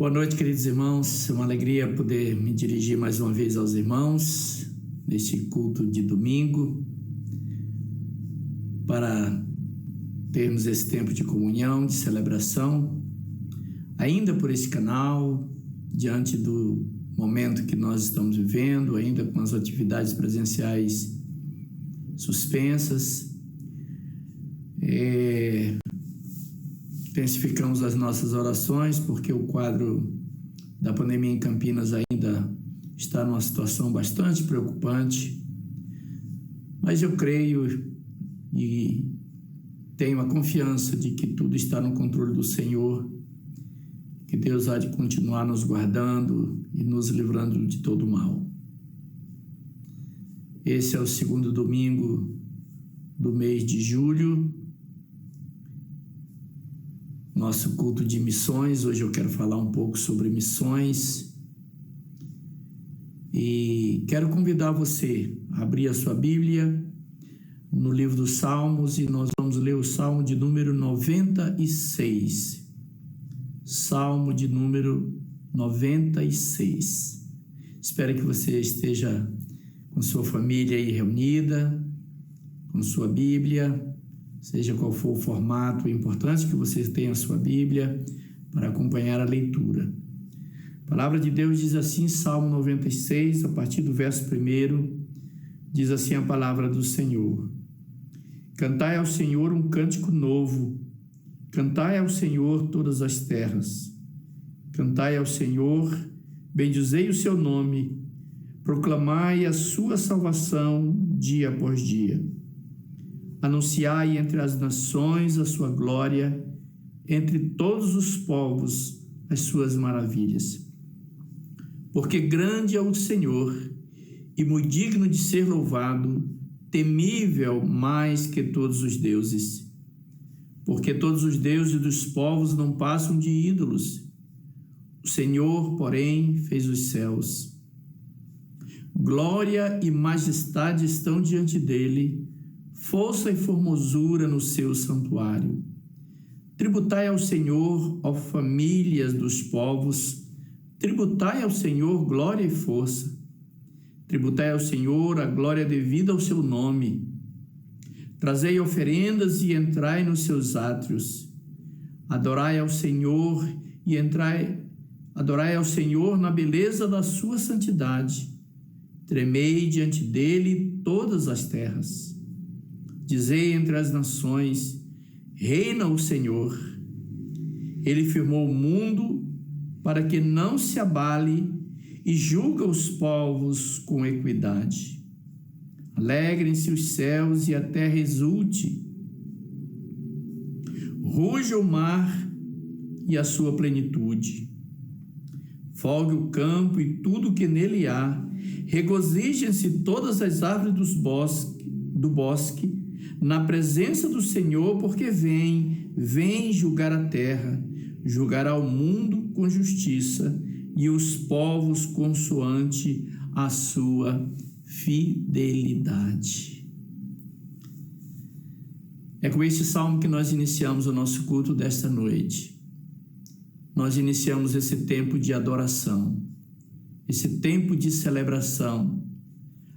Boa noite, queridos irmãos. É uma alegria poder me dirigir mais uma vez aos irmãos neste culto de domingo para termos esse tempo de comunhão, de celebração, ainda por esse canal, diante do momento que nós estamos vivendo, ainda com as atividades presenciais suspensas. Intensificamos as nossas orações, porque o quadro da pandemia em Campinas ainda está numa situação bastante preocupante, mas eu creio e tenho a confiança de que tudo está no controle do Senhor, que Deus há de continuar nos guardando e nos livrando de todo mal. Esse é o segundo domingo do mês de julho, nosso culto de missões. Hoje eu quero falar um pouco sobre missões e quero convidar você a abrir a sua Bíblia no livro dos Salmos, e nós vamos ler o Salmo de número 96. Salmo de número 96. Espero que você esteja com sua família aí reunida, com sua Bíblia, seja qual for o formato. É importante que você tenha a sua Bíblia para acompanhar a leitura. A palavra de Deus diz assim, Salmo 96, a partir do verso 1, diz assim a palavra do Senhor: Cantai ao Senhor um cântico novo, cantai ao Senhor todas as terras. Cantai ao Senhor, bendizei o seu nome, proclamai a sua salvação dia após dia. Anunciai entre as nações a sua glória, entre todos os povos as suas maravilhas. Porque grande é o Senhor e muito digno de ser louvado, temível mais que todos os deuses. porque todos os deuses dos povos não passam de ídolos. O Senhor, porém, fez os céus. Glória e majestade estão diante dele, força e formosura no seu santuário. Tributai ao Senhor, ó famílias dos povos, tributai ao Senhor glória e força. Tributai ao Senhor a glória devida ao seu nome. Trazei oferendas e entrai nos seus átrios. Adorai ao Senhor e adorai ao Senhor na beleza da sua santidade. Tremei diante dele todas as terras. Dizei entre as nações: reina o Senhor. Ele firmou o mundo para que não se abale e julga os povos com equidade. Alegrem-se os céus e a terra exulte. Ruja o mar e a sua plenitude. Folgue o campo e tudo que nele há. Regozijem-se todas as árvores do bosque, na presença do Senhor, porque vem julgar a terra, julgará o mundo com justiça e os povos consoante a sua fidelidade. É com este salmo que nós iniciamos o nosso culto desta noite. Nós iniciamos esse tempo de adoração, esse tempo de celebração,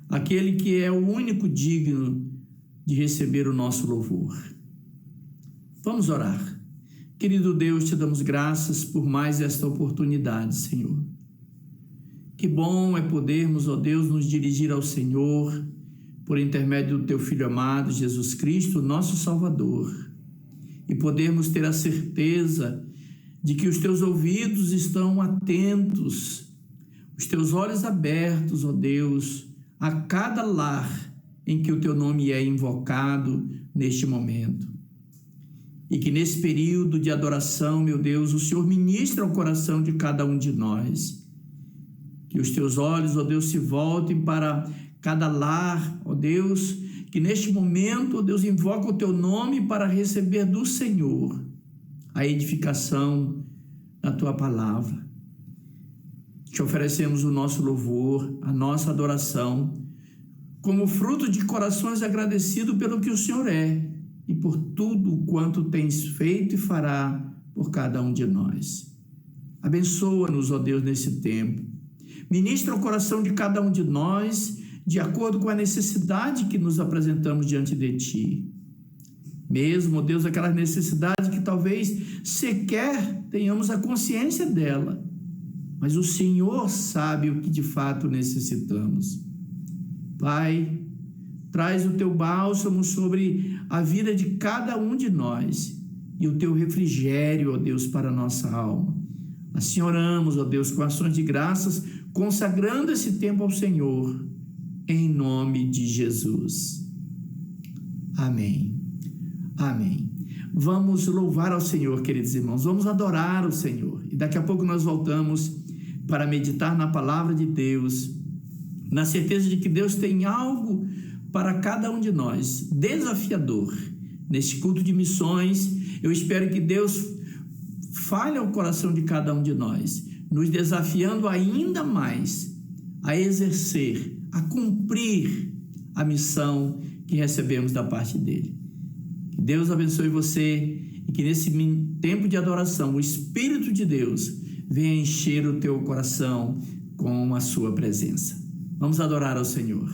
aquele que é o único digno de receber o nosso louvor. Vamos orar. Querido Deus, te damos graças por mais esta oportunidade, Senhor. Que bom é podermos, ó Deus, nos dirigir ao Senhor por intermédio do teu Filho amado, Jesus Cristo, nosso Salvador, e podermos ter a certeza de que os teus ouvidos estão atentos, os teus olhos abertos, ó Deus, a cada lar em que o teu nome é invocado neste momento. E que nesse período de adoração, meu Deus, o Senhor ministra ao coração de cada um de nós. Que os teus olhos, ó Deus, se voltem para cada lar, ó Deus, que neste momento, ó Deus, invoca o teu nome para receber do Senhor a edificação da tua palavra. Te oferecemos o nosso louvor, a nossa adoração, como fruto de corações agradecidos pelo que o Senhor é e por tudo quanto tens feito e fará por cada um de nós. Abençoa-nos, ó Deus, nesse tempo. Ministra o coração de cada um de nós de acordo com a necessidade que nos apresentamos diante de Ti. Mesmo, ó Deus, aquela necessidade que talvez sequer tenhamos a consciência dela, mas o Senhor sabe o que de fato necessitamos. Pai, traz o teu bálsamo sobre a vida de cada um de nós e o teu refrigério, ó Deus, para a nossa alma. Assim oramos, ó Deus, com ações de graças, consagrando esse tempo ao Senhor, em nome de Jesus. Amém. Amém. Vamos louvar ao Senhor, queridos irmãos, vamos adorar o Senhor. E daqui a pouco nós voltamos para meditar na palavra de Deus, na certeza de que Deus tem algo para cada um de nós, desafiador. Neste culto de missões, eu espero que Deus fale ao coração de cada um de nós, nos desafiando ainda mais a exercer, a cumprir a missão que recebemos da parte dele. Que Deus abençoe você e que nesse tempo de adoração o Espírito de Deus venha encher o teu coração com a sua presença. Vamos adorar ao Senhor.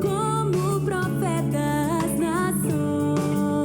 Como profeta às nações.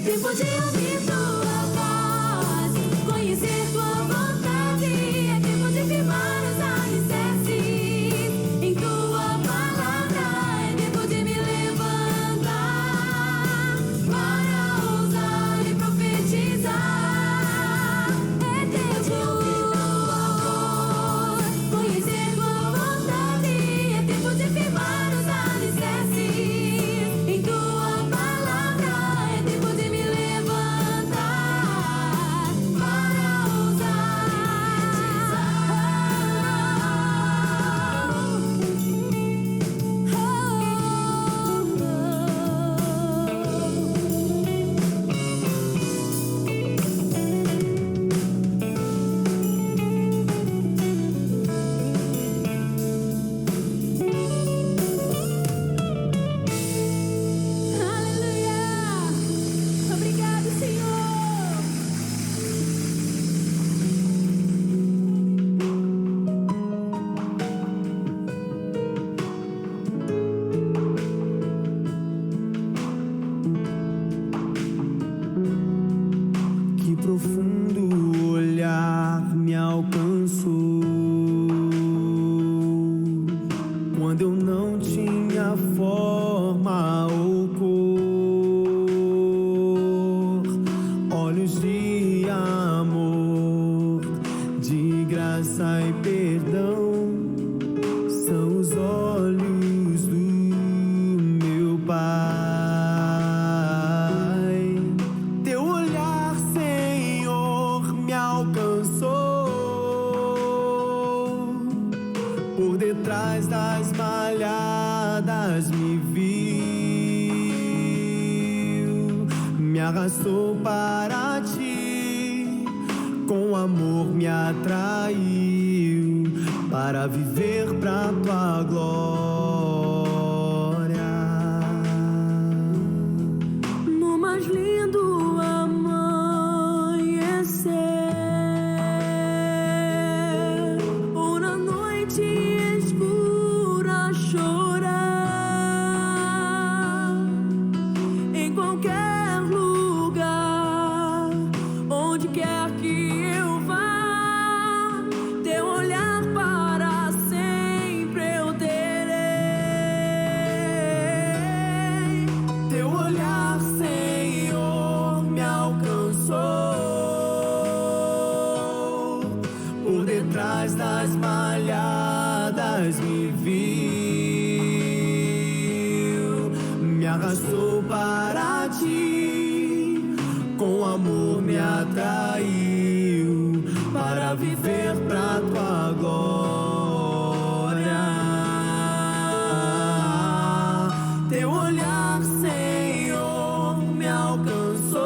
tempo de ouvir tua voz, conhecer tua vontade. É tempo de firmar os alicerces em tua palavra. É tempo de me levantar para ousar e profetizar. É tempo de ouvir tua voz, conhecer tua vontade. É tempo de firmar os alicerces em tua palavra. É tempo de me levantar para ousar Aleluia! Obrigado, Senhor! Que profundo olhar me alcançou quando eu não tinha forma ou cor. Olhos de amor, de graça e perdão, são os olhos do meu Pai. Teu olhar, Senhor, me alcançou. Por detrás das malhadas me viu, me arrastou para ti, com amor me atraiu, para viver pra tua glória. No mais lindo amanhecer, ou na noite escura chorar, em qualquer lugar, onde quer que eu vá, teu olhar para sempre eu terei. Teu olhar, Senhor, me alcançou. Por detrás das malhadas me viu, me arrastou para ti, com amor me atraiu, para viver pra tua glória. Teu olhar, Senhor, me alcançou.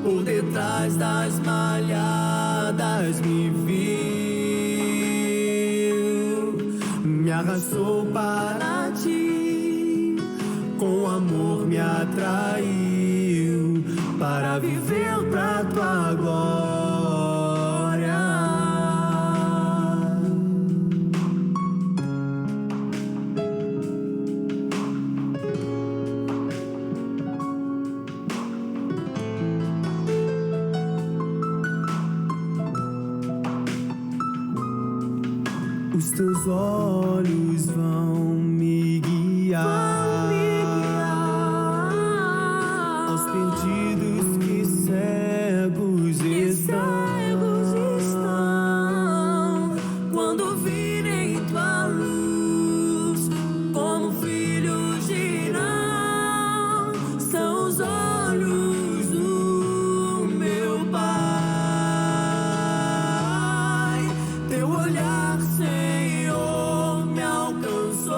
Por detrás das malhadas me viu, me arrastou para ti, com amor me atraiu, para viver pra tua glória. Os teus olhos vão me guiar, aos perdidos que cegos estão, quando virem tua luz, como filhos dirão, são os olhos do meu Pai. Teu olhar, Senhor, me alcançou.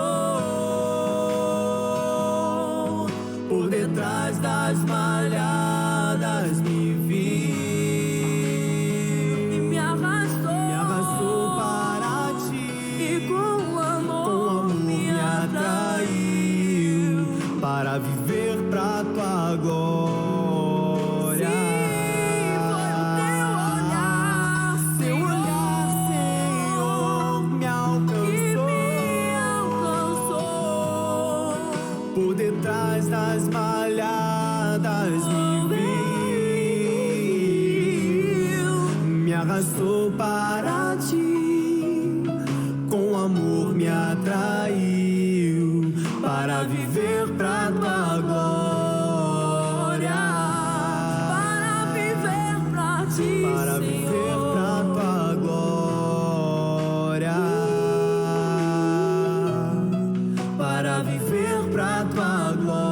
Por detrás das malhadas me viu e me arrastou para ti, e com amor me atraiu, para viver pra tua glória. Sim, foi o teu olhar, Senhor, me que alcançou. me alcançou. por detrás das malhadas me viu, me arrastou para ti, com amor me atraiu, para viver pra tua glória, Para viver pra ti, para viver Senhor. pra tua glória, para viver pra tua glória.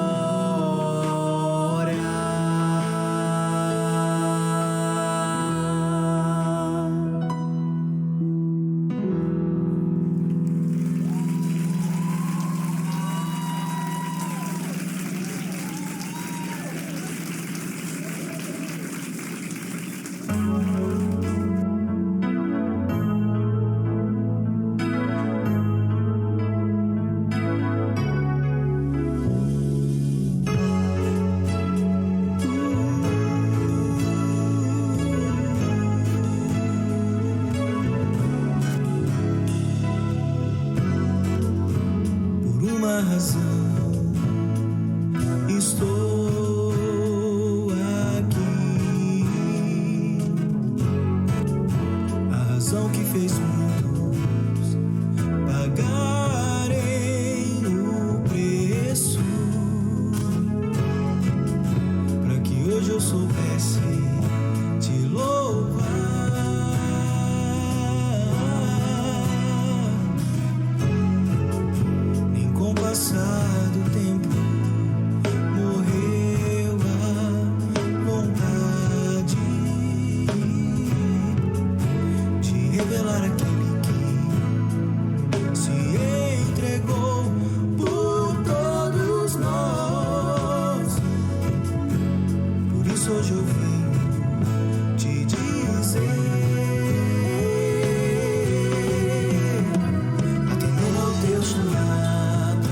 Por uma razão estou aqui, a razão que fez muitos pagarem o preço, para que hoje eu soubesse te louvar. Nem com o passar do tempo morreu a vontade de revelar aquele que se entregou por todos nós. Por isso hoje eu venho te dizer, atendendo ao teu chamado,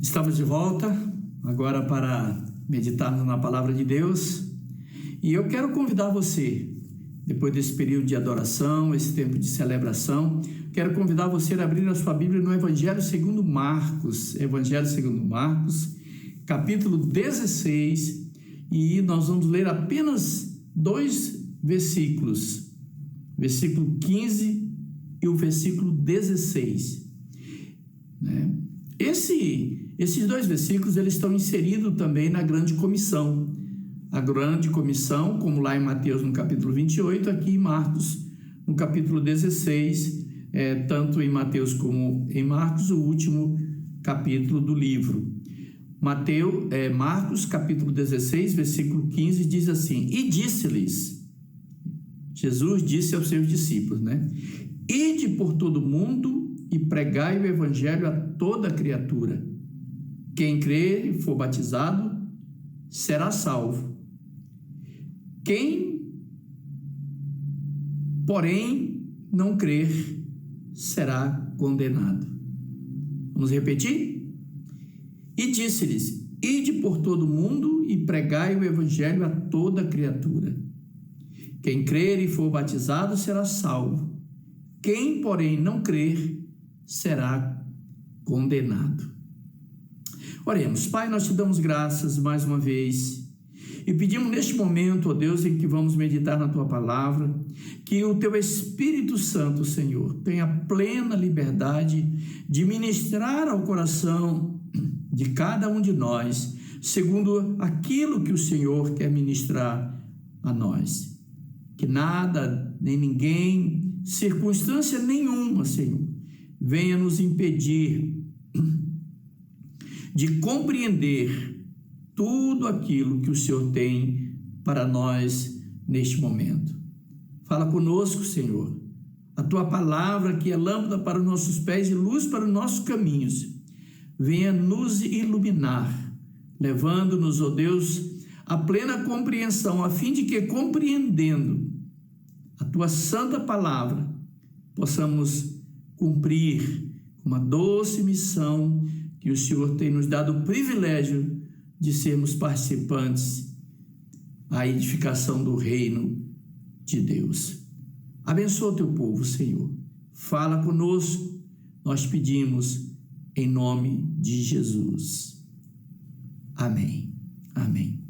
Estamos de volta agora para meditarmos na palavra de Deus, e eu quero convidar você, depois desse período de adoração, esse tempo de celebração, quero convidar você a abrir a sua Bíblia no Evangelho segundo Marcos, capítulo 16, e nós vamos ler apenas 2 versículos, versículo 15 e o versículo 16, né? Esses 2 versículos, eles estão inseridos também na grande comissão. A grande comissão, como lá em Mateus no capítulo 28, aqui em Marcos no capítulo 16, tanto em Mateus como em Marcos, o último capítulo do livro. Marcos capítulo 16, versículo 15, diz assim: E disse-lhes, Jesus disse aos seus discípulos, né? Ide por todo mundo e pregai o evangelho a toda criatura. Quem crer e for batizado será salvo. Quem, porém, não crer será condenado. Vamos repetir? E disse-lhes: Ide por todo mundo e pregai o evangelho a toda criatura. Quem crer e for batizado será salvo. Quem, porém, não crer será condenado. Oremos. Pai, nós te damos graças mais uma vez e pedimos neste momento, ó Deus, em que vamos meditar na tua palavra, que o teu Espírito Santo, Senhor, tenha plena liberdade de ministrar ao coração de cada um de nós, segundo aquilo que o Senhor quer ministrar a nós. Que nada, nem ninguém, circunstância nenhuma, Senhor, venha nos impedir de compreender tudo aquilo que o Senhor tem para nós neste momento. Fala conosco, Senhor. A tua palavra, que é lâmpada para os nossos pés e luz para os nossos caminhos, venha nos iluminar, levando-nos, ó Deus, à plena compreensão, a fim de que, compreendendo a tua santa palavra, possamos cumprir uma doce missão que o Senhor tem nos dado o privilégio de sermos participantes à edificação do reino de Deus. Abençoa o teu povo, Senhor. Fala conosco, nós pedimos em nome de Jesus. Amém. Amém.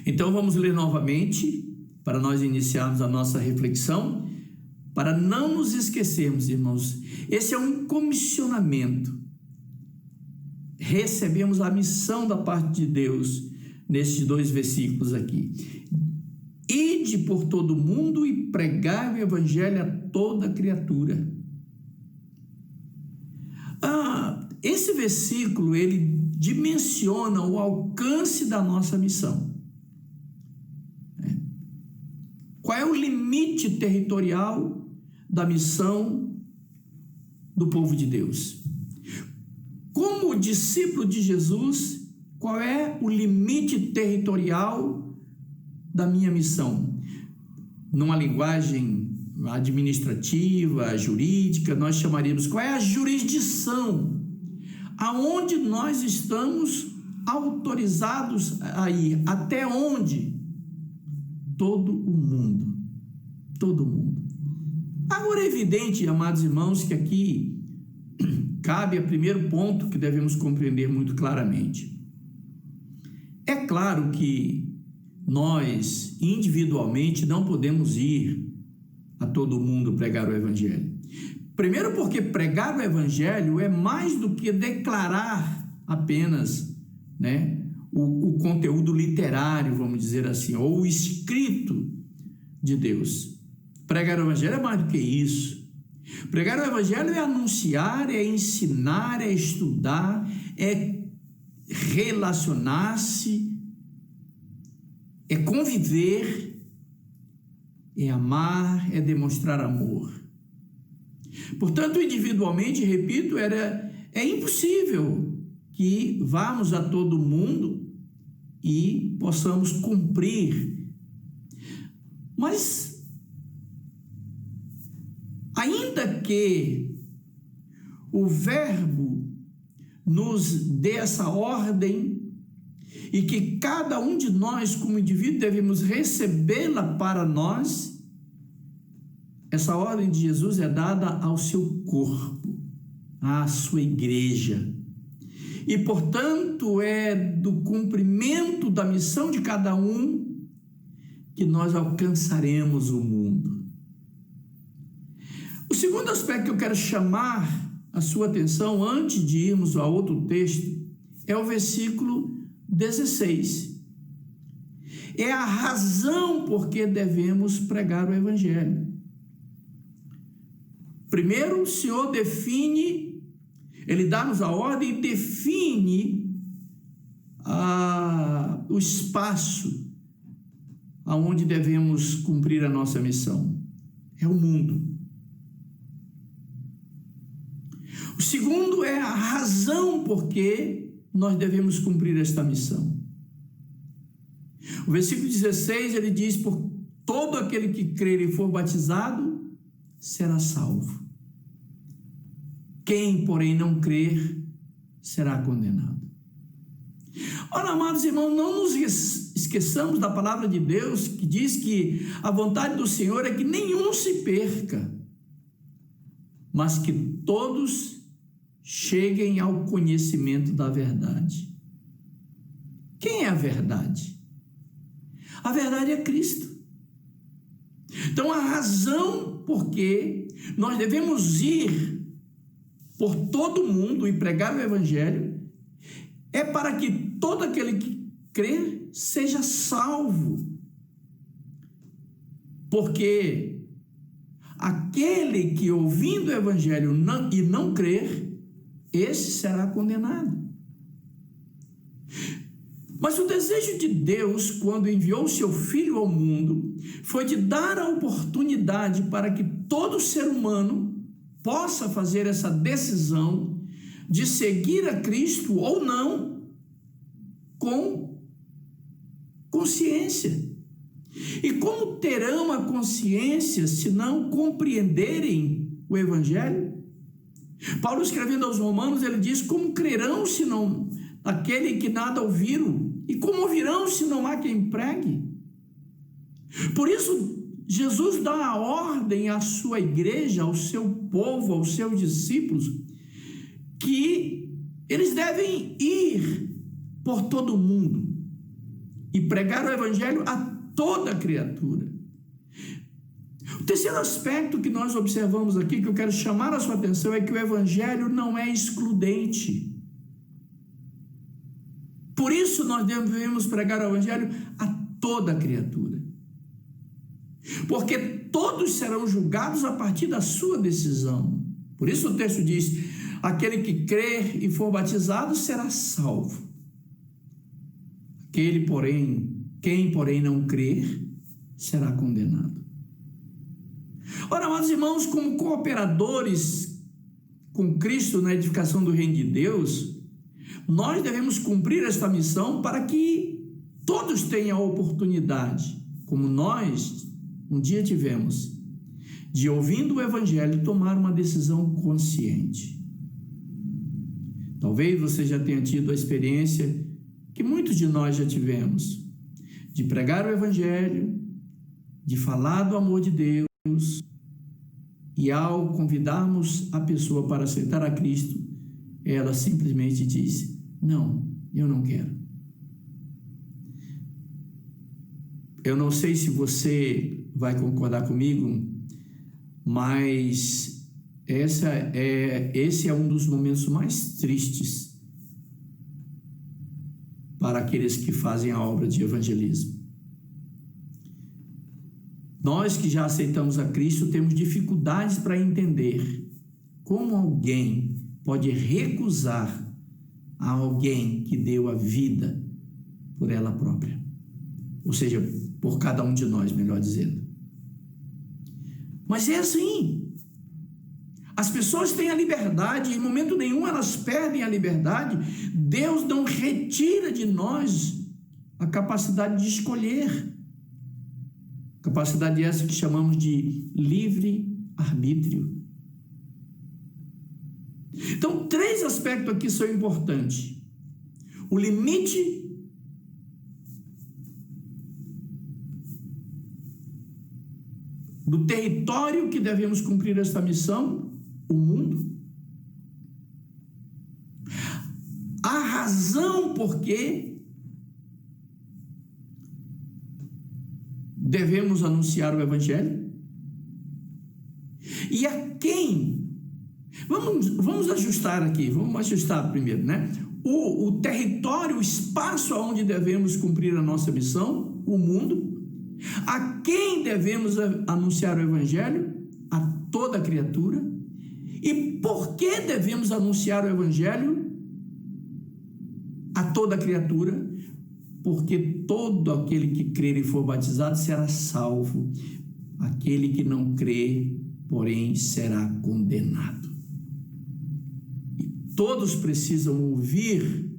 Então vamos ler novamente, para nós iniciarmos a nossa reflexão, para não nos esquecermos, irmãos. Esse é um comissionamento. Recebemos a missão da parte de Deus nesses 2 versículos aqui. Ide por todo mundo e pregai o evangelho a toda criatura. Esse versículo, ele dimensiona o alcance da nossa missão. Qual é o limite territorial da missão do povo de Deus? Como discípulo de Jesus, qual é o limite territorial da minha missão? Numa linguagem administrativa, jurídica, nós chamaríamos, qual é a jurisdição aonde nós estamos autorizados a ir? Até onde? Todo o mundo. Todo mundo. Agora é evidente, amados irmãos, que aqui cabe a primeiro ponto que devemos compreender muito claramente. É claro que nós, individualmente, não podemos ir a todo mundo pregar o evangelho. Primeiro porque pregar o evangelho é mais do que declarar apenas, o conteúdo literário, vamos dizer assim, ou o escrito de Deus. Pregar o evangelho é mais do que isso. Pregar o evangelho é anunciar, é ensinar, é estudar, é relacionar-se, é conviver, é amar, é demonstrar amor. Portanto, individualmente, repito, é impossível que vamos a todo mundo e possamos cumprir. Mas, ainda que o verbo nos dê essa ordem e que cada um de nós, como indivíduo, devemos recebê-la para nós. Essa ordem de Jesus é dada ao seu corpo, à sua igreja. E, portanto, é do cumprimento da missão de cada um que nós alcançaremos o mundo. O segundo aspecto que eu quero chamar a sua atenção, antes de irmos a outro texto, é o versículo 16. É a razão por que devemos pregar o Evangelho. Primeiro, o Senhor define, Ele dá-nos a ordem e define o espaço aonde devemos cumprir a nossa missão. É o mundo. O segundo é a razão por que nós devemos cumprir esta missão. O versículo 16, ele diz: por todo aquele que crer e for batizado, será salvo. Quem, porém, não crer, será condenado. Ora, amados irmãos, não nos esqueçamos da palavra de Deus, que diz que a vontade do Senhor é que nenhum se perca, mas que todos cheguem ao conhecimento da verdade. Quem é a verdade? A verdade é Cristo. Então, a razão por que nós devemos ir por todo o mundo e pregar o Evangelho é para que todo aquele que crer seja salvo. Porque aquele que, ouvindo o Evangelho e não crer, esse será condenado. Mas o desejo de Deus, quando enviou o seu Filho ao mundo, foi de dar a oportunidade para que todo ser humano possa fazer essa decisão de seguir a Cristo ou não, com consciência. E como terão a consciência se não compreenderem o Evangelho? Paulo, escrevendo aos Romanos, ele diz: como crerão se não aquele que nada ouviram? E como ouvirão se não há quem pregue? Por isso, Jesus dá a ordem à sua igreja, ao seu povo, aos seus discípulos, que eles devem ir por todo o mundo e pregar o Evangelho a toda criatura. O terceiro aspecto que nós observamos aqui, que eu quero chamar a sua atenção, é que o Evangelho não é excludente. Por isso nós devemos pregar o Evangelho a toda criatura. Porque todos serão julgados a partir da sua decisão. Por isso o texto diz: aquele que crer e for batizado será salvo. Quem, porém, não crer, será condenado. Ora, amados irmãos, como cooperadores com Cristo na edificação do reino de Deus, nós devemos cumprir esta missão para que todos tenham a oportunidade, como nós um dia tivemos, de, ouvindo o Evangelho, tomar uma decisão consciente. Talvez você já tenha tido a experiência que muitos de nós já tivemos, de pregar o Evangelho, de falar do amor de Deus, e ao convidarmos a pessoa para aceitar a Cristo, ela simplesmente diz: não, eu não quero. Eu não sei se você vai concordar comigo, mas esse é um dos momentos mais tristes para aqueles que fazem a obra de evangelismo. Nós que já aceitamos a Cristo temos dificuldades para entender como alguém pode recusar a alguém que deu a vida por ela própria. Ou seja, por cada um de nós, melhor dizendo. Mas é assim. As pessoas têm a liberdade, em momento nenhum elas perdem a liberdade. Deus não retira de nós a capacidade de escolher. Capacidade essa que chamamos de livre-arbítrio. Então, 3 aspectos aqui são importantes. O limite do território que devemos cumprir esta missão, o mundo. A razão por que devemos anunciar o Evangelho. E a quem? Vamos ajustar aqui, vamos ajustar primeiro, né? O território, o espaço onde devemos cumprir a nossa missão, o mundo. A quem devemos anunciar o Evangelho? A toda criatura. E por que devemos anunciar o Evangelho a toda criatura? Porque todo aquele que crer e for batizado será salvo. Aquele que não crê, porém, será condenado. E todos precisam ouvir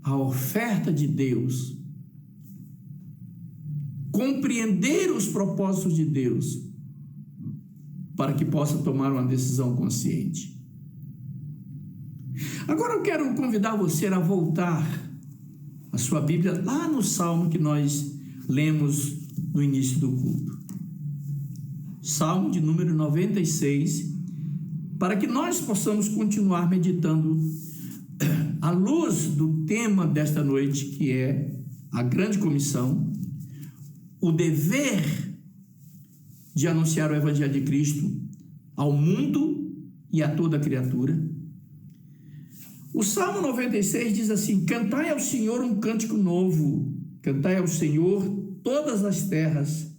a oferta de Deus, compreender os propósitos de Deus, para que possa tomar uma decisão consciente. Agora eu quero convidar você a voltar a sua Bíblia lá no Salmo que nós lemos no início do culto. Salmo de número 96, para que nós possamos continuar meditando à luz do tema desta noite, que é a grande comissão, o dever de anunciar o Evangelho de Cristo ao mundo e a toda criatura. O Salmo 96 diz assim: cantai ao Senhor um cântico novo, cantai ao Senhor todas as terras,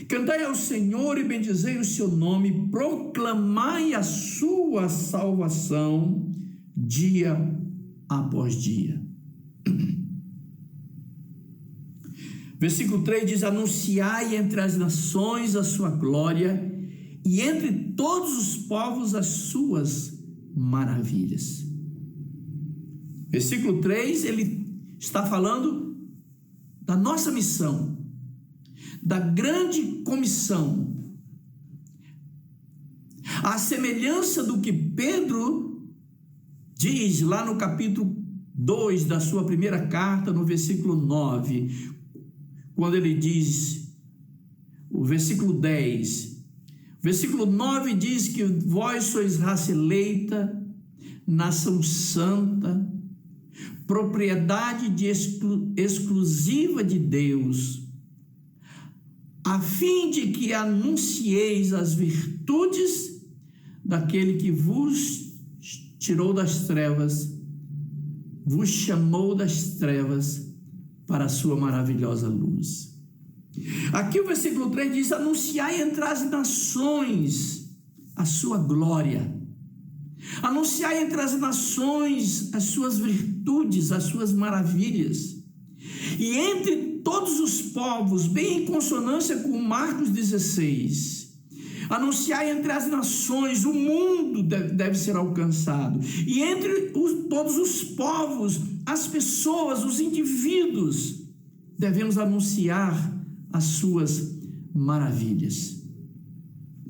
cantai ao Senhor e bendizei o seu nome, proclamai a sua salvação dia após dia. Versículo 3 diz: anunciai entre as nações a sua glória e entre todos os povos as suas maravilhas. Versículo 3, ele está falando da nossa missão, da grande comissão. A semelhança do que Pedro diz lá no capítulo 2 da sua primeira carta, no versículo 9, quando ele diz, o versículo 10, versículo 9 diz que vós sois raça eleita, nação santa, propriedade exclusiva de Deus, a fim de que anuncieis as virtudes daquele que vos tirou das trevas, vos chamou das trevas para a sua maravilhosa luz. Aqui o versículo 3 diz: anunciai entre as nações a sua glória. Anunciai entre as nações as suas virtudes, as suas maravilhas. E entre todos os povos, bem em consonância com Marcos 16, anunciai entre as nações, o mundo deve ser alcançado. E entre todos os povos, as pessoas, os indivíduos, devemos anunciar as suas maravilhas.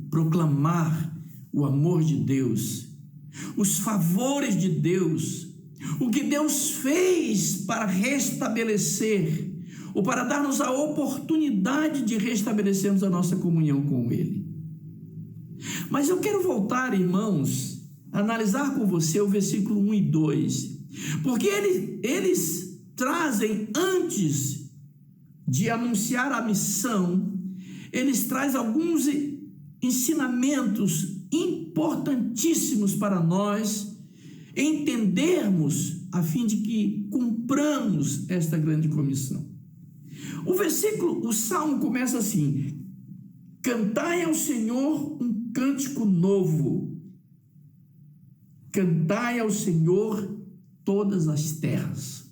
Proclamar o amor de Deus, os favores de Deus, o que Deus fez para restabelecer, ou para dar-nos a oportunidade de restabelecermos a nossa comunhão com Ele. Mas eu quero voltar, irmãos, a analisar com você o versículo 1 e 2, porque eles trazem, antes de anunciar a missão, eles trazem alguns ensinamentos importantíssimos para nós entendermos, a fim de que cumpramos esta grande comissão. O Salmo começa assim: cantai ao Senhor um cântico novo, cantai ao Senhor todas as terras.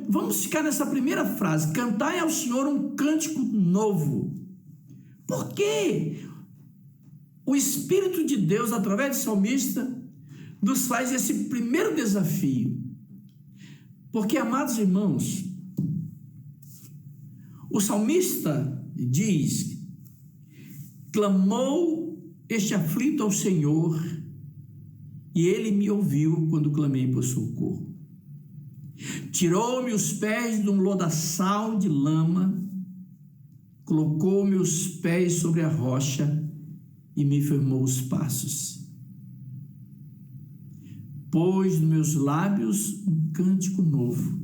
Vamos ficar nessa primeira frase: cantai ao Senhor um cântico novo. Por quê? O Espírito de Deus, através do salmista, nos faz esse primeiro desafio. Porque, amados irmãos, o salmista diz: clamou este aflito ao Senhor, e ele me ouviu quando clamei por socorro. Tirou-me os pés de um lodaçal de lama, colocou meus pés sobre a rocha e me firmou os passos. Pôs nos meus lábios um cântico novo.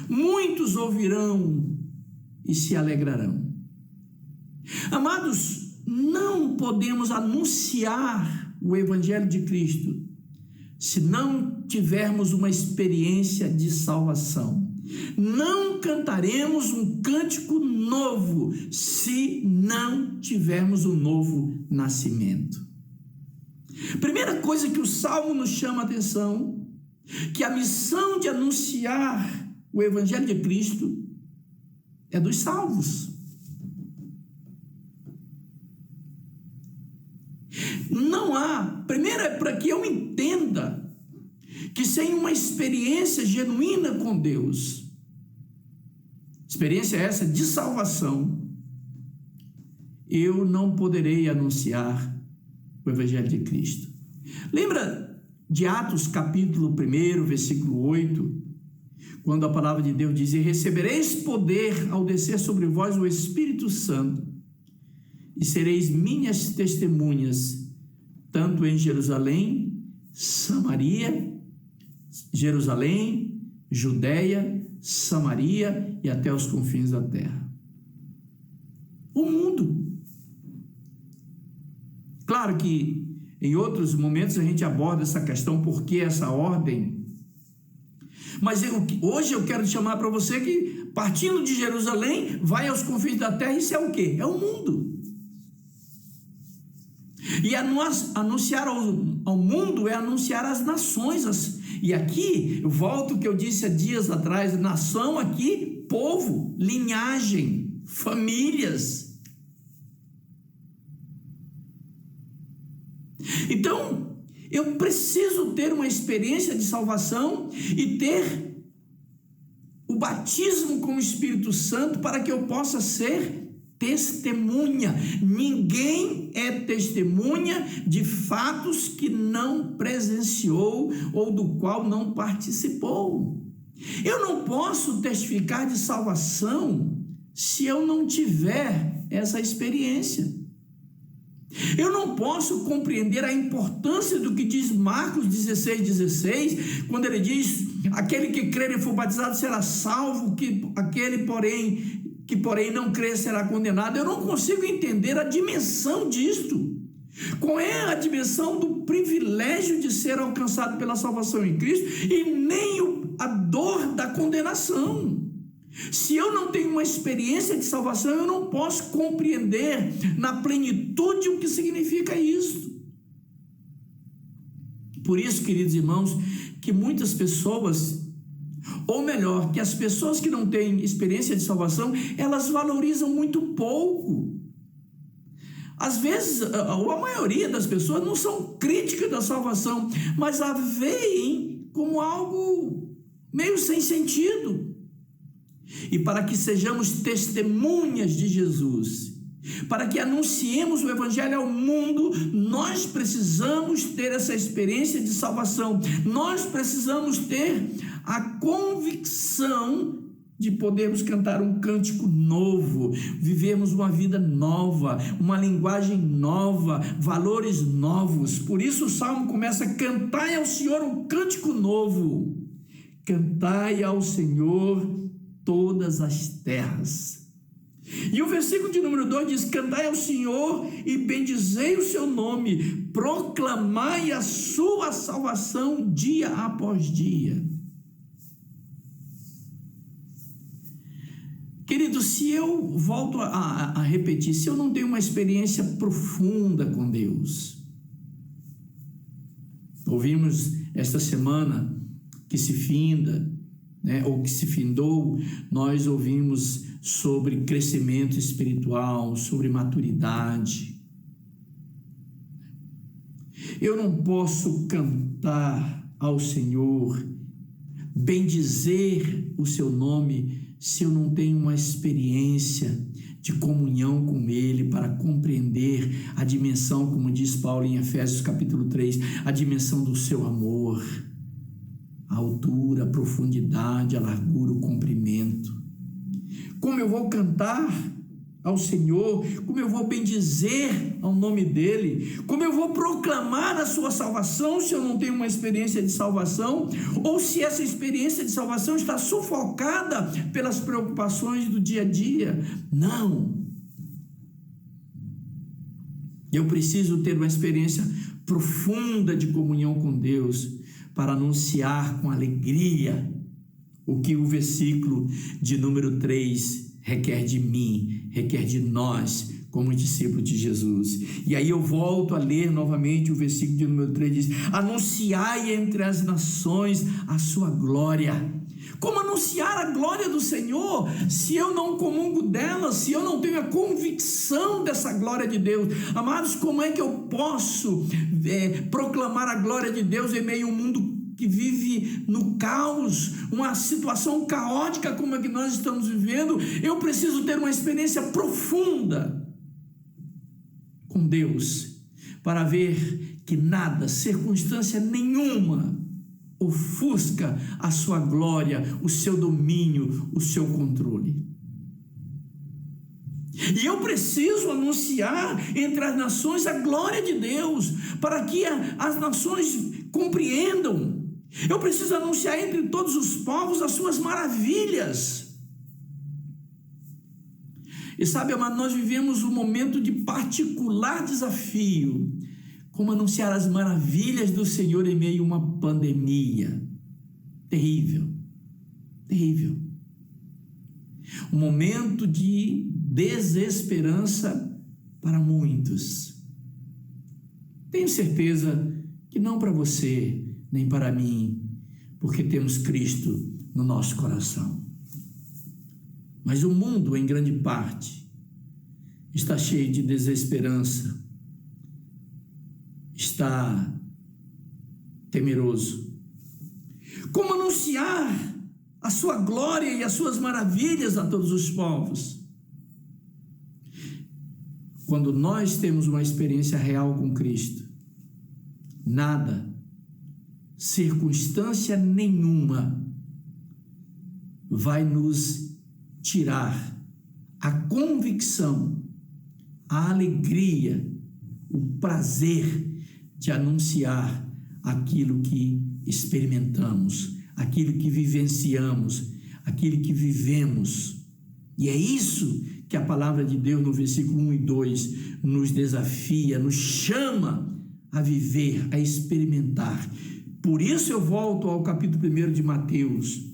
Muitos ouvirão e se alegrarão. Amados, não podemos anunciar o Evangelho de Cristo se não tivermos uma experiência de salvação. Não cantaremos um cântico novo se não tivermos um novo nascimento. Primeira coisa que o Salmo nos chama a atenção, que a missão de anunciar o Evangelho de Cristo é dos salvos. Não há, primeiro é para que eu entenda que sem uma experiência genuína com Deus, experiência essa de salvação, eu não poderei anunciar o Evangelho de Cristo. Lembra de Atos capítulo 1, versículo 8, quando a palavra de Deus diz: e recebereis poder ao descer sobre vós o Espírito Santo, e sereis minhas testemunhas, tanto em Jerusalém, Judéia, Samaria e até os confins da terra. O mundo. Claro que em outros momentos a gente aborda essa questão, por que essa ordem? Mas hoje eu quero te chamar para você que, partindo de Jerusalém, vai aos confins da terra. Isso é o quê? É o mundo. E anunciar ao mundo é anunciar às nações. E aqui, eu volto ao que eu disse há dias atrás: nação aqui, povo, linhagem, famílias. Então, eu preciso ter uma experiência de salvação e ter o batismo com o Espírito Santo para que eu possa ser testemunha. Ninguém é testemunha de fatos que não presenciou ou do qual não participou. Eu não posso testificar de salvação se eu não tiver essa experiência. Eu não posso compreender a importância do que diz Marcos 16:16, quando ele diz: aquele que crer e for batizado será salvo, aquele porém não crer será condenado. Eu não consigo entender a dimensão disto. Qual é a dimensão do privilégio de ser alcançado pela salvação em Cristo e nem a dor da condenação? Se eu não tenho uma experiência de salvação, eu não posso compreender na plenitude o que significa isso. Por isso, queridos irmãos, que muitas pessoas, ou melhor, que as pessoas que não têm experiência de salvação, elas valorizam muito pouco. Às vezes, ou a maioria das pessoas não são críticas da salvação, mas a veem como algo meio sem sentido. E para que sejamos testemunhas de Jesus, para que anunciemos o Evangelho ao mundo, nós precisamos ter essa experiência de salvação. Nós precisamos ter a convicção de podermos cantar um cântico novo, vivermos uma vida nova, uma linguagem nova, valores novos. Por isso o Salmo começa: cantai ao Senhor um cântico novo, cantai ao Senhor todas as terras. E o versículo de número 2 diz: cantai ao Senhor e bendizei o seu nome, proclamai a sua salvação dia após dia. Querido, se eu volto a repetir, se eu não tenho uma experiência profunda com Deus, ouvimos esta semana que se finda, ou que se findou, nós ouvimos sobre crescimento espiritual, sobre maturidade. Eu não posso cantar ao Senhor, bendizer o seu nome, se eu não tenho uma experiência de comunhão com Ele, para compreender a dimensão, como diz Paulo em Efésios capítulo 3, a dimensão do seu amor, a altura, a profundidade, a largura, o comprimento. Como eu vou cantar ao Senhor, como eu vou bendizer ao nome dEle, como eu vou proclamar a sua salvação se eu não tenho uma experiência de salvação, ou se essa experiência de salvação está sufocada pelas preocupações do dia a dia. Não. Eu preciso ter uma experiência profunda de comunhão com Deus para anunciar com alegria o que o versículo de número 3 requer de mim, requer de nós, como discípulos de Jesus. E aí eu volto a ler novamente o versículo de número 3, diz: anunciai entre as nações a sua glória. Como anunciar a glória do Senhor se eu não comungo dela, se eu não tenho a convicção dessa glória de Deus? Amados, como é que eu posso proclamar a glória de Deus em meio a um mundo que vive no caos, uma situação caótica como a que nós estamos vivendo? Eu preciso ter uma experiência profunda com Deus para ver que nada, circunstância nenhuma ofusca a sua glória, o seu domínio, o seu controle. E eu preciso anunciar entre as nações a glória de Deus, para que as nações compreendam. Eu preciso anunciar entre todos os povos as suas maravilhas. E sabe, amado, nós vivemos um momento de particular desafio. Como anunciar as maravilhas do Senhor em meio a uma pandemia terrível, terrível. Um momento de desesperança para muitos. Tenho certeza que não para você, nem para mim, porque temos Cristo no nosso coração. Mas o mundo, em grande parte, está cheio de desesperança, está temeroso. Como anunciar a sua glória e as suas maravilhas a todos os povos? Quando nós temos uma experiência real com Cristo, nada, circunstância nenhuma vai nos tirar a convicção, a alegria, o prazer de anunciar aquilo que experimentamos, aquilo que vivenciamos, aquilo que vivemos. E é isso que a palavra de Deus no versículo 1 e 2 nos desafia, nos chama a viver, a experimentar. Por isso eu volto ao capítulo 1 de Mateus,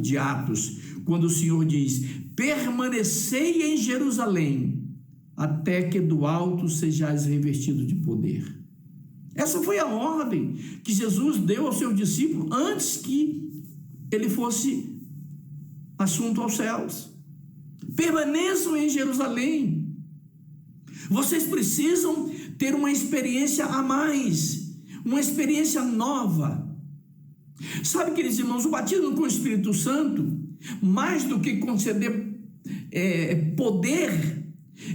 de Atos, quando o Senhor diz: permanecei em Jerusalém, até que do alto sejais revestidos de poder. Essa foi a ordem que Jesus deu ao seu discípulo antes que ele fosse assunto aos céus. Permaneçam em Jerusalém. Vocês precisam ter uma experiência a mais, uma experiência nova. Sabe, queridos irmãos, o batismo com o Espírito Santo, mais do que conceder poder,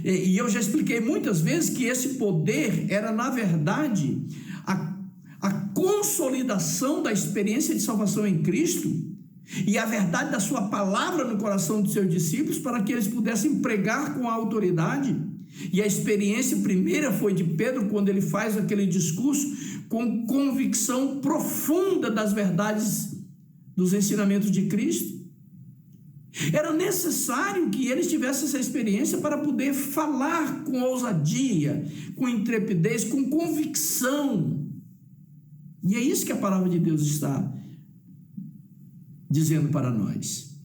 e eu já expliquei muitas vezes que esse poder era, na verdade, a consolidação da experiência de salvação em Cristo e a verdade da sua palavra no coração dos seus discípulos, para que eles pudessem pregar com autoridade. E a experiência primeira foi de Pedro, quando ele faz aquele discurso com convicção profunda das verdades dos ensinamentos de Cristo. Era necessário que eles tivessem essa experiência para poder falar com ousadia, com intrepidez, com convicção. E é isso que a palavra de Deus está dizendo para nós.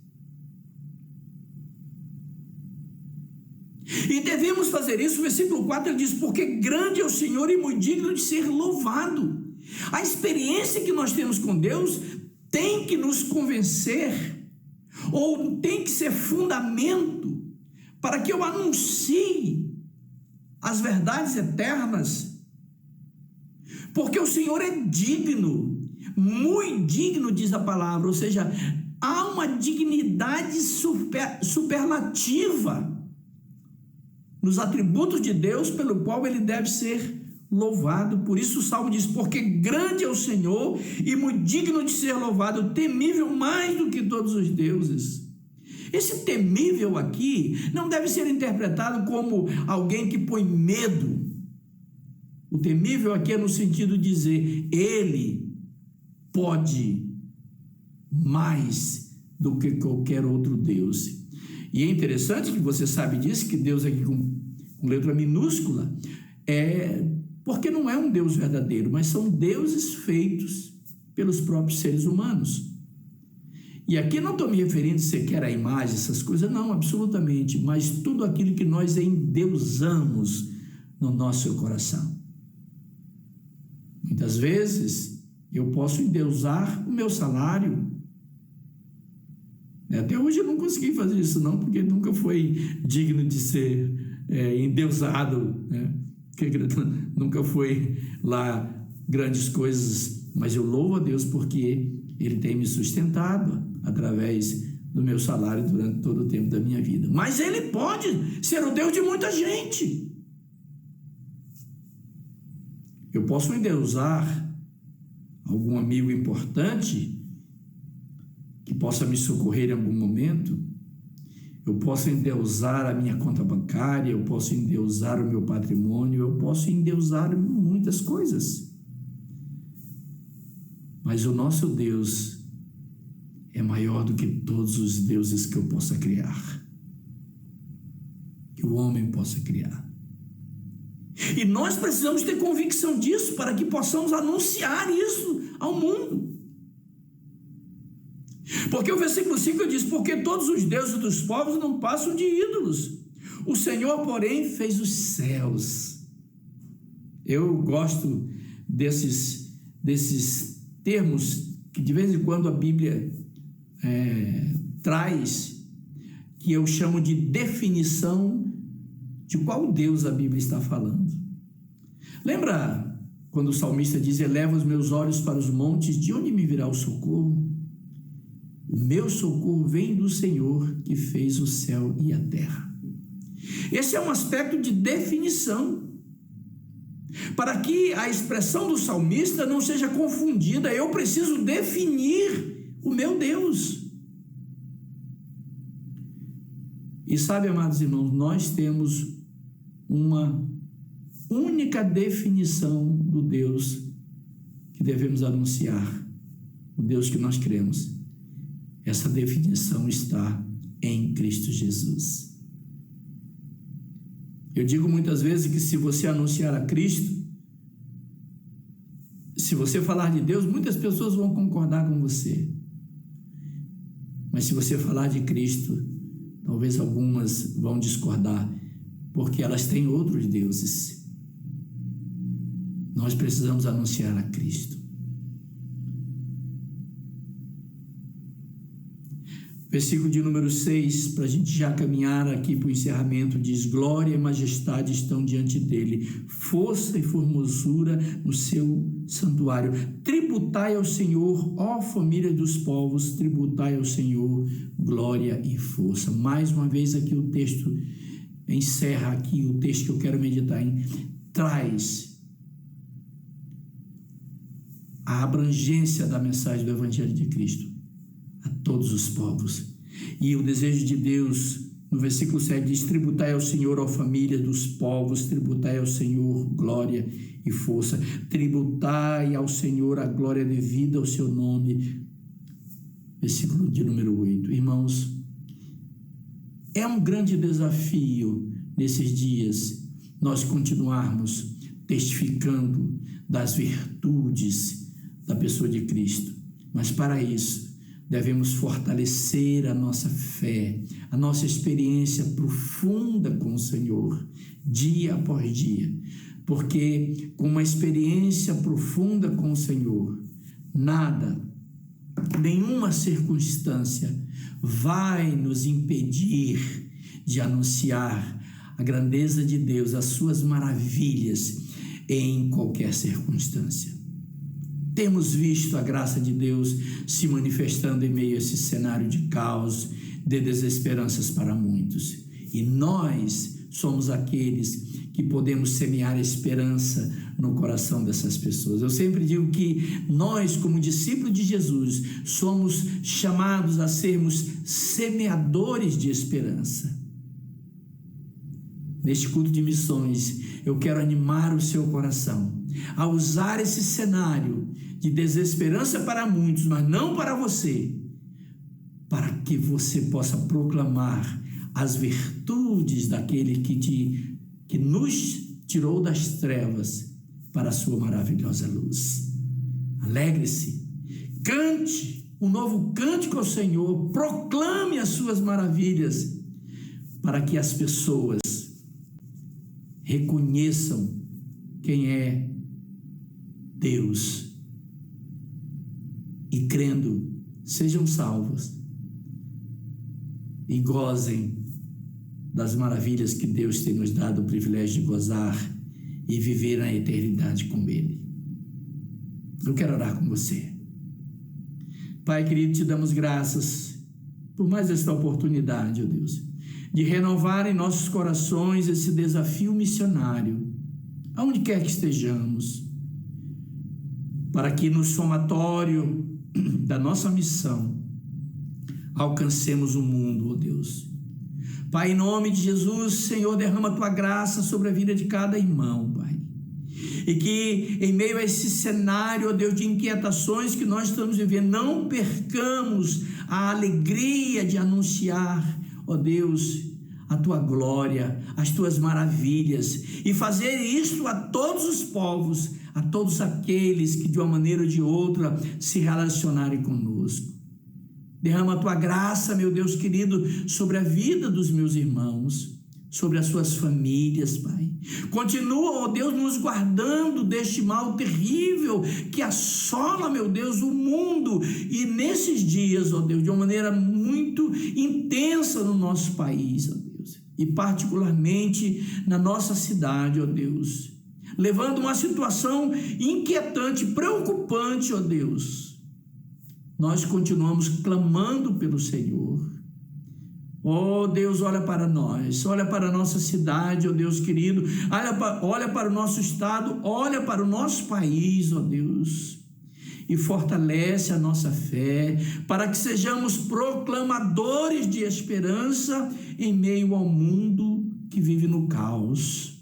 E devemos fazer isso. O versículo 4 ele diz: porque grande é o Senhor e muito digno de ser louvado. A experiência que nós temos com Deus tem que nos convencer, ou tem que ser fundamento para que eu anuncie as verdades eternas, porque o Senhor é digno, muito digno, diz a palavra, ou seja, há uma dignidade superlativa nos atributos de Deus pelo qual ele deve ser louvado. Por isso o Salmo diz: porque grande é o Senhor e muito digno de ser louvado, temível mais do que todos os deuses. Esse temível aqui não deve ser interpretado como alguém que põe medo. O temível aqui é no sentido de dizer: ele pode mais do que qualquer outro Deus. E é interessante que você sabe disso, que Deus aqui com letra minúscula porque não é um Deus verdadeiro, mas são deuses feitos pelos próprios seres humanos. E aqui não estou me referindo sequer à imagem, essas coisas, não, absolutamente, mas tudo aquilo que nós endeusamos no nosso coração. Muitas vezes eu posso endeusar o meu salário. Até hoje eu não consegui fazer isso não, porque nunca foi digno de ser endeusado, né? Nunca foi lá grandes coisas, mas eu louvo a Deus porque Ele tem me sustentado através do meu salário durante todo o tempo da minha vida. Mas Ele pode ser o Deus de muita gente. Eu posso endeusar algum amigo importante que possa me socorrer em algum momento. Eu posso endeusar a minha conta bancária, eu posso endeusar o meu patrimônio, eu posso endeusar muitas coisas. Mas o nosso Deus é maior do que todos os deuses que eu possa criar, que o homem possa criar. E nós precisamos ter convicção disso para que possamos anunciar isso ao mundo. Porque o versículo 5 diz: porque todos os deuses dos povos não passam de ídolos. O Senhor, porém, fez os céus. Eu gosto desses termos que de vez em quando a Bíblia traz, que eu chamo de definição de qual Deus a Bíblia está falando. Lembra quando o salmista diz: eleva os meus olhos para os montes, de onde me virá o socorro? O meu socorro vem do Senhor que fez o céu e a terra. Esse é um aspecto de definição, para que a expressão do salmista não seja confundida. Eu preciso definir o meu Deus. E sabe, amados irmãos, nós temos uma única definição do Deus que devemos anunciar, o Deus que nós cremos. Essa definição está em Cristo Jesus. Eu digo muitas vezes que se você anunciar a Cristo, se você falar de Deus, muitas pessoas vão concordar com você. Mas se você falar de Cristo, talvez algumas vão discordar, porque elas têm outros deuses. Nós precisamos anunciar a Cristo. Versículo de número 6, para a gente já caminhar aqui para o encerramento, diz: glória e majestade estão diante dele, força e formosura no seu santuário. Tributai ao Senhor, ó família dos povos, tributai ao Senhor glória e força. Mais uma vez aqui o texto encerra aqui, o texto que eu quero meditar traz a abrangência da mensagem do Evangelho de Cristo a todos os povos. E o desejo de Deus, no versículo 7, diz: tributai ao Senhor, ó família dos povos, tributai ao Senhor glória e força, tributai ao Senhor a glória devida ao seu nome. Versículo de número 8. Irmãos, é um grande desafio nesses dias nós continuarmos testificando das virtudes da pessoa de Cristo, mas para isso devemos fortalecer a nossa fé, a nossa experiência profunda com o Senhor, dia após dia, porque com uma experiência profunda com o Senhor, nada, nenhuma circunstância vai nos impedir de anunciar a grandeza de Deus, as suas maravilhas em qualquer circunstância. Temos visto a graça de Deus se manifestando em meio a esse cenário de caos, de desesperanças para muitos. E nós somos aqueles que podemos semear esperança no coração dessas pessoas. Eu sempre digo que nós, como discípulos de Jesus, somos chamados a sermos semeadores de esperança. Neste culto de missões, eu quero animar o seu coração a usar esse cenário de desesperança para muitos, mas não para você, para que você possa proclamar as virtudes daquele que nos tirou das trevas para a sua maravilhosa luz. Alegre-se, cante um novo cântico ao Senhor, proclame as suas maravilhas, para que as pessoas reconheçam quem é Deus e, crendo, sejam salvos e gozem das maravilhas que Deus tem nos dado o privilégio de gozar e viver na eternidade com Ele. Eu quero orar com você. Pai querido, te damos graças por mais esta oportunidade, ó Deus, de renovar em nossos corações esse desafio missionário, aonde quer que estejamos, para que no somatório da nossa missão alcancemos o mundo, ó Deus. Pai, em nome de Jesus, Senhor, derrama a tua graça sobre a vida de cada irmão, Pai. E que em meio a esse cenário, ó Deus, de inquietações que nós estamos vivendo, não percamos a alegria de anunciar, ó Deus, a tua glória, as tuas maravilhas, e fazer isto a todos os povos, a todos aqueles que de uma maneira ou de outra se relacionarem conosco. Derrama a tua graça, meu Deus querido, sobre a vida dos meus irmãos, sobre as suas famílias, Pai. Continua, ó Deus, nos guardando deste mal terrível que assola, meu Deus, o mundo, e nesses dias, ó Deus, de uma maneira muito intensa no nosso país, ó Deus, e particularmente na nossa cidade, ó Deus, levando uma situação inquietante, preocupante, ó Deus. Nós continuamos clamando pelo Senhor. Oh Deus, olha para nós, olha para a nossa cidade, oh Deus querido, olha para o nosso estado, olha para o nosso país, oh Deus, e fortalece a nossa fé, para que sejamos proclamadores de esperança em meio ao mundo que vive no caos.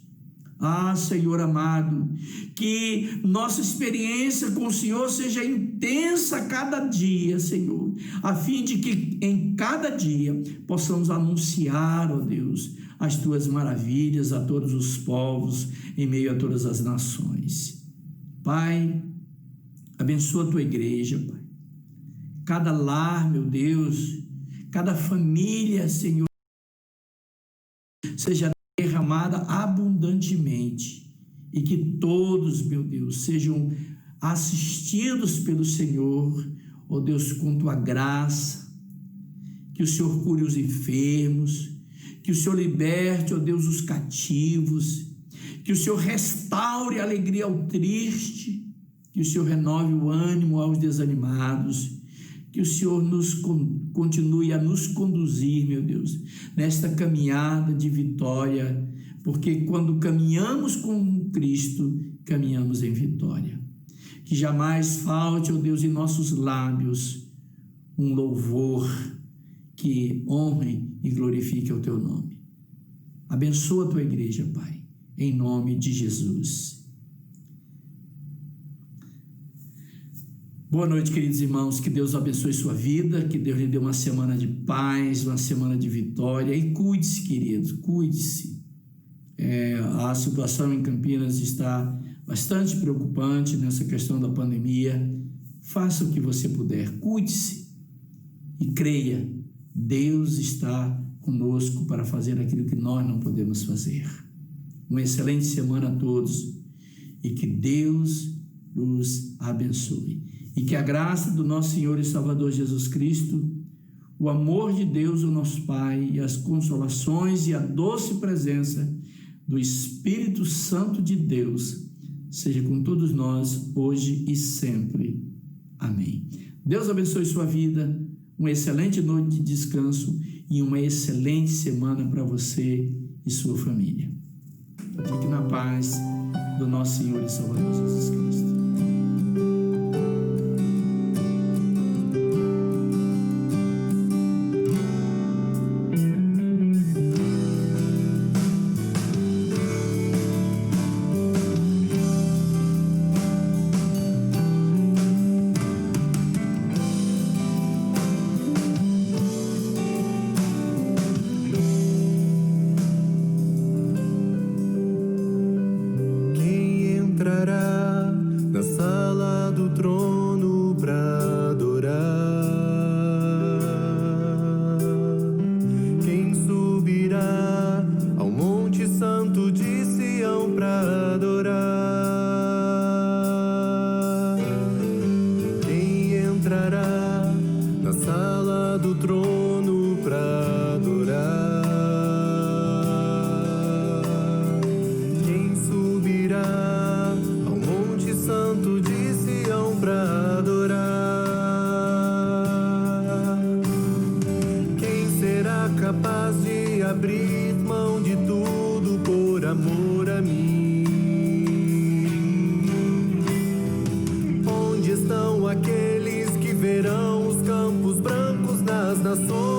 Ah, Senhor amado, que nossa experiência com o Senhor seja intensa a cada dia, Senhor, a fim de que em cada dia possamos anunciar, ó Deus, as tuas maravilhas a todos os povos, em meio a todas as nações. Pai, abençoa a tua igreja, Pai. Cada lar, meu Deus, cada família, Senhor, seja derramada abundantemente, e que todos, meu Deus, sejam assistidos pelo Senhor, ó Deus, com tua graça, que o Senhor cure os enfermos, que o Senhor liberte, ó Deus, os cativos, que o Senhor restaure a alegria ao triste, que o Senhor renove o ânimo aos desanimados, que o Senhor continue a nos conduzir, meu Deus, nesta caminhada de vitória, porque quando caminhamos com Cristo, caminhamos em vitória. Que jamais falte, ó Deus, em nossos lábios um louvor que honre e glorifique o teu nome. Abençoa a tua igreja, Pai, em nome de Jesus. Boa noite, queridos irmãos, que Deus abençoe sua vida, que Deus lhe dê uma semana de paz, uma semana de vitória, e cuide-se, queridos, cuide-se. A situação em Campinas está bastante preocupante nessa questão da pandemia. Faça o que você puder, cuide-se e creia, Deus está conosco para fazer aquilo que nós não podemos fazer. Uma excelente semana a todos e que Deus nos abençoe. E que a graça do nosso Senhor e Salvador Jesus Cristo, o amor de Deus, o nosso Pai, e as consolações e a doce presença do Espírito Santo de Deus seja com todos nós, hoje e sempre. Amém. Deus abençoe sua vida, uma excelente noite de descanso e uma excelente semana para você e sua família. Fique na paz do nosso Senhor e Salvador Jesus Cristo. Na sala do trono pra adorar, quem subirá ao Monte Santo de Sião pra adorar, quem entrará na sala do trono pra adorar, quem subirá Santo de Sião pra adorar, quem será capaz de abrir mão de tudo por amor a mim? Onde estão aqueles que verão os campos brancos nas nações?